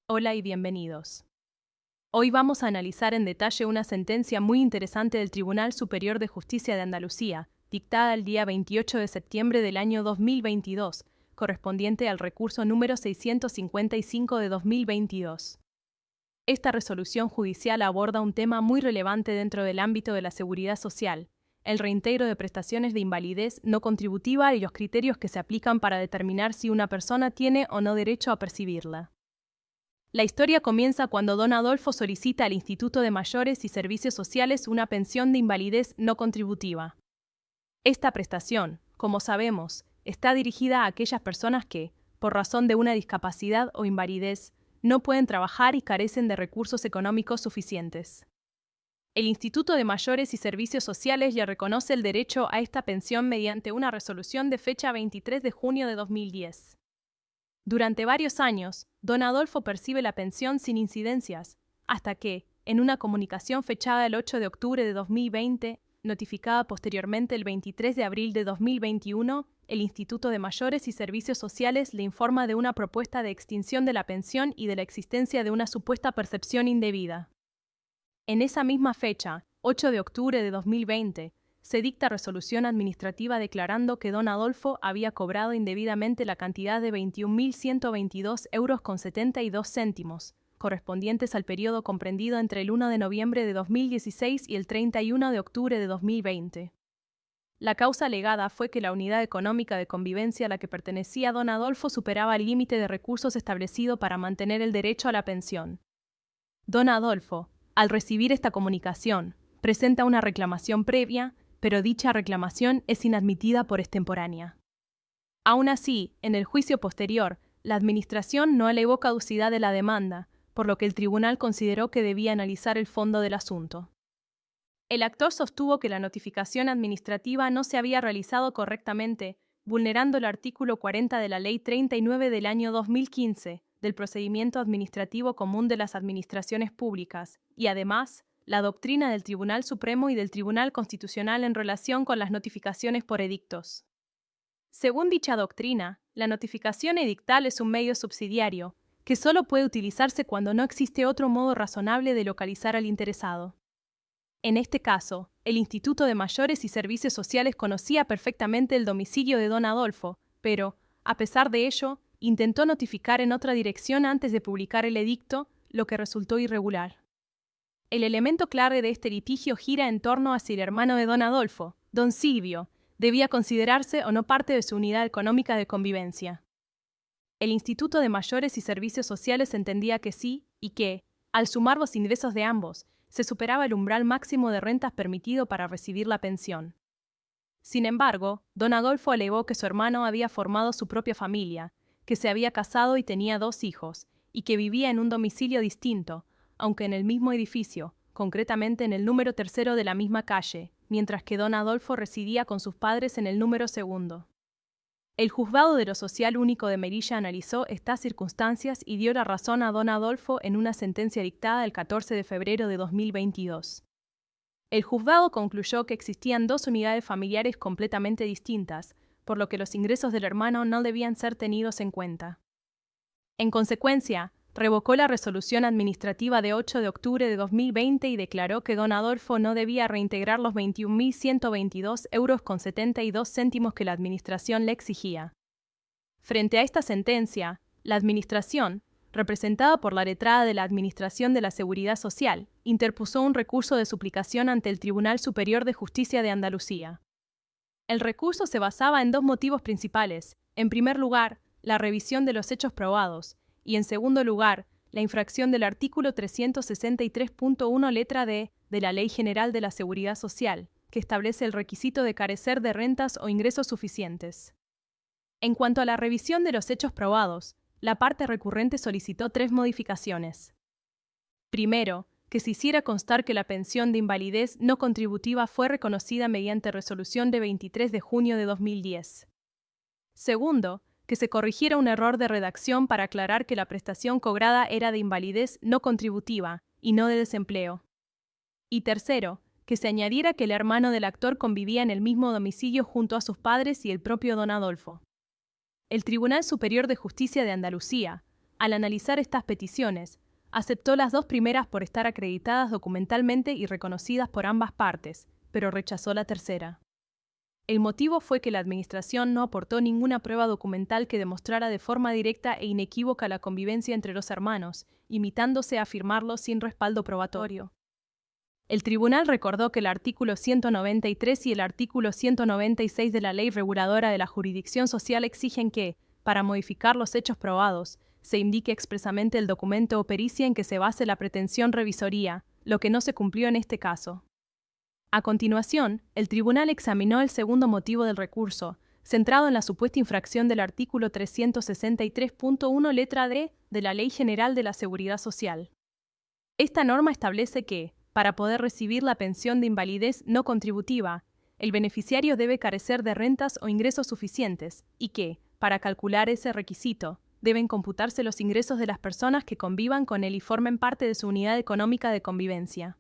Hola y bienvenidos. Hoy vamos a analizar en detalle una sentencia muy interesante del Tribunal Superior de Justicia de Andalucía, dictada el día 28 de septiembre del año 2022, correspondiente al recurso número 655 de 2022. Esta resolución judicial aborda un tema muy relevante dentro del ámbito de la seguridad social, el reintegro de prestaciones de invalidez no contributiva y los criterios que se aplican para determinar si una persona tiene o no derecho a percibirla. La historia comienza cuando don Adolfo solicita al Instituto de Mayores y Servicios Sociales una pensión de invalidez no contributiva. Esta prestación, como sabemos, está dirigida a aquellas personas que, por razón de una discapacidad o invalidez, no pueden trabajar y carecen de recursos económicos suficientes. El Instituto de Mayores y Servicios Sociales le reconoce el derecho a esta pensión mediante una resolución de fecha 23 de junio de 2010. Durante varios años, don Adolfo percibe la pensión sin incidencias, hasta que, en una comunicación fechada el 8 de octubre de 2020, notificada posteriormente el 23 de abril de 2021, el Instituto de Mayores y Servicios Sociales le informa de una propuesta de extinción de la pensión y de la existencia de una supuesta percepción indebida. En esa misma fecha, 8 de octubre de 2020, se dicta resolución administrativa declarando que don Adolfo había cobrado indebidamente la cantidad de 21.122,72 euros, correspondientes al periodo comprendido entre el 1 de noviembre de 2016 y el 31 de octubre de 2020. La causa alegada fue que la unidad económica de convivencia a la que pertenecía don Adolfo superaba el límite de recursos establecido para mantener el derecho a la pensión. Don Adolfo, al recibir esta comunicación, presenta una reclamación previa, pero dicha reclamación es inadmitida por extemporánea. Aún así, en el juicio posterior, la Administración no alegó caducidad de la demanda, por lo que el tribunal consideró que debía analizar el fondo del asunto. El actor sostuvo que la notificación administrativa no se había realizado correctamente, vulnerando el artículo 40 de la Ley 39 del año 2015 del Procedimiento Administrativo Común de las Administraciones Públicas, y además, la doctrina del Tribunal Supremo y del Tribunal Constitucional en relación con las notificaciones por edictos. Según dicha doctrina, la notificación edictal es un medio subsidiario, que solo puede utilizarse cuando no existe otro modo razonable de localizar al interesado. En este caso, el Instituto de Mayores y Servicios Sociales conocía perfectamente el domicilio de don Adolfo, pero, a pesar de ello, intentó notificar en otra dirección antes de publicar el edicto, lo que resultó irregular. El elemento clave de este litigio gira en torno a si el hermano de don Adolfo, don Silvio, debía considerarse o no parte de su unidad económica de convivencia. El Instituto de Mayores y Servicios Sociales entendía que sí y que, al sumar los ingresos de ambos, se superaba el umbral máximo de rentas permitido para recibir la pensión. Sin embargo, don Adolfo alegó que su hermano había formado su propia familia, que se había casado y tenía 2 hijos, y que vivía en un domicilio distinto, aunque en el mismo edificio, concretamente en el número 3 de la misma calle, mientras que don Adolfo residía con sus padres en el número 2. El Juzgado de lo Social Único de Melilla analizó estas circunstancias y dio la razón a don Adolfo en una sentencia dictada el 14 de febrero de 2022. El juzgado concluyó que existían 2 unidades familiares completamente distintas, por lo que los ingresos del hermano no debían ser tenidos en cuenta. En consecuencia, revocó la resolución administrativa de 8 de octubre de 2020 y declaró que don Adolfo no debía reintegrar los 21.122,72 euros que la Administración le exigía. Frente a esta sentencia, la Administración, representada por la letrada de la Administración de la Seguridad Social, interpuso un recurso de suplicación ante el Tribunal Superior de Justicia de Andalucía. El recurso se basaba en 2 motivos principales. En primer lugar, la revisión de los hechos probados, y en segundo lugar, la infracción del artículo 363.1 letra D de la Ley General de la Seguridad Social, que establece el requisito de carecer de rentas o ingresos suficientes. En cuanto a la revisión de los hechos probados, la parte recurrente solicitó 3 modificaciones. Primero, que se hiciera constar que la pensión de invalidez no contributiva fue reconocida mediante resolución de 23 de junio de 2010. Segundo, que se corrigiera un error de redacción para aclarar que la prestación cobrada era de invalidez no contributiva y no de desempleo. Y tercero, que se añadiera que el hermano del actor convivía en el mismo domicilio junto a sus padres y el propio don Adolfo. El Tribunal Superior de Justicia de Andalucía, Al analizar estas peticiones, aceptó las dos primeras por estar acreditadas documentalmente y reconocidas por ambas partes, pero rechazó la tercera. El motivo fue que la administración no aportó ninguna prueba documental que demostrara de forma directa e inequívoca la convivencia entre los hermanos, limitándose a afirmarlo sin respaldo probatorio. El tribunal recordó que el artículo 193 y el artículo 196 de la Ley Reguladora de la Jurisdicción Social exigen que, para modificar los hechos probados, se indique expresamente el documento o pericia en que se base la pretensión revisoría, lo que no se cumplió en este caso. A continuación, el tribunal examinó el segundo motivo del recurso, centrado en la supuesta infracción del artículo 363.1 letra D de la Ley General de la Seguridad Social. Esta norma establece que, para poder recibir la pensión de invalidez no contributiva, el beneficiario debe carecer de rentas o ingresos suficientes y que, para calcular ese requisito, deben computarse los ingresos de las personas que convivan con él y formen parte de su unidad económica de convivencia.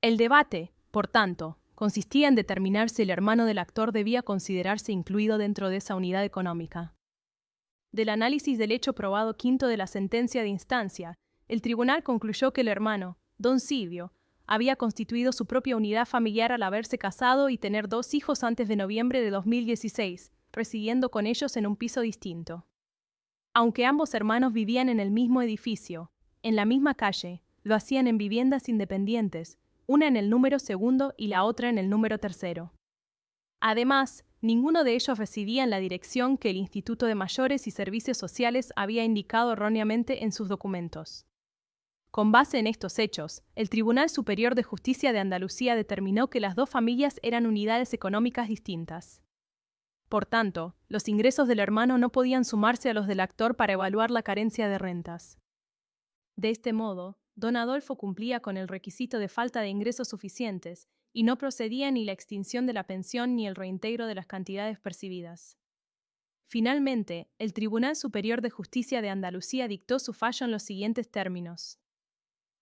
El debate, por tanto, consistía en determinar si el hermano del actor debía considerarse incluido dentro de esa unidad económica. Del análisis del hecho probado quinto de la sentencia de instancia, el tribunal concluyó que el hermano, don Silvio, había constituido su propia unidad familiar al haberse casado y tener 2 hijos antes de noviembre de 2016, residiendo con ellos en un piso distinto. Aunque ambos hermanos vivían en el mismo edificio, en la misma calle, lo hacían en viviendas independientes, una en el número 2 y la otra en el número 3. Además, ninguno de ellos residía en la dirección que el Instituto de Mayores y Servicios Sociales había indicado erróneamente en sus documentos. Con base en estos hechos, el Tribunal Superior de Justicia de Andalucía determinó que las dos familias eran unidades económicas distintas. Por tanto, los ingresos del hermano no podían sumarse a los del actor para evaluar la carencia de rentas. De este modo, don Adolfo cumplía con el requisito de falta de ingresos suficientes y no procedía ni la extinción de la pensión ni el reintegro de las cantidades percibidas. Finalmente, el Tribunal Superior de Justicia de Andalucía dictó su fallo en los siguientes términos: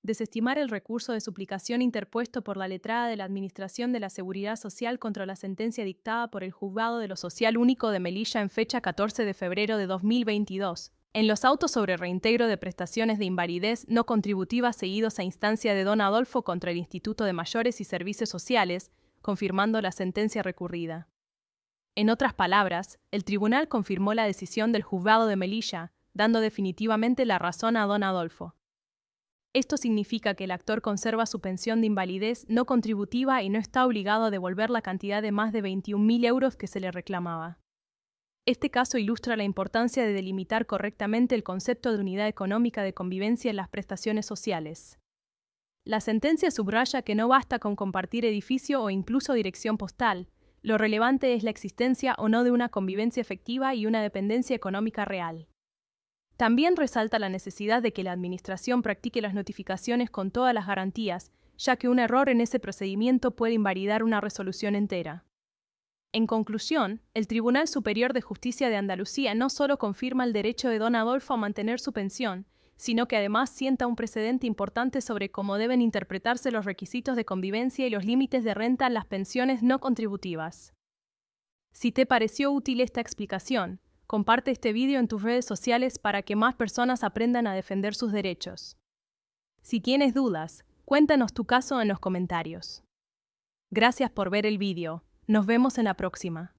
desestimar el recurso de suplicación interpuesto por la letrada de la Administración de la Seguridad Social contra la sentencia dictada por el Juzgado de lo Social Único de Melilla en fecha 14 de febrero de 2022, en los autos sobre reintegro de prestaciones de invalidez no contributivas seguidos a instancia de don Adolfo contra el Instituto de Mayores y Servicios Sociales, confirmando la sentencia recurrida. En otras palabras, el tribunal confirmó la decisión del Juzgado de Melilla, dando definitivamente la razón a don Adolfo. Esto significa que el actor conserva su pensión de invalidez no contributiva y no está obligado a devolver la cantidad de más de 21.000 euros que se le reclamaba. Este caso ilustra la importancia de delimitar correctamente el concepto de unidad económica de convivencia en las prestaciones sociales. La sentencia subraya que no basta con compartir edificio o incluso dirección postal, lo relevante es la existencia o no de una convivencia efectiva y una dependencia económica real. También resalta la necesidad de que la Administración practique las notificaciones con todas las garantías, ya que un error en ese procedimiento puede invalidar una resolución entera. En conclusión, el Tribunal Superior de Justicia de Andalucía no solo confirma el derecho de don Adolfo a mantener su pensión, sino que además sienta un precedente importante sobre cómo deben interpretarse los requisitos de convivencia y los límites de renta en las pensiones no contributivas. Si te pareció útil esta explicación, comparte este vídeo en tus redes sociales para que más personas aprendan a defender sus derechos. Si tienes dudas, cuéntanos tu caso en los comentarios. Gracias por ver el vídeo. Nos vemos en la próxima.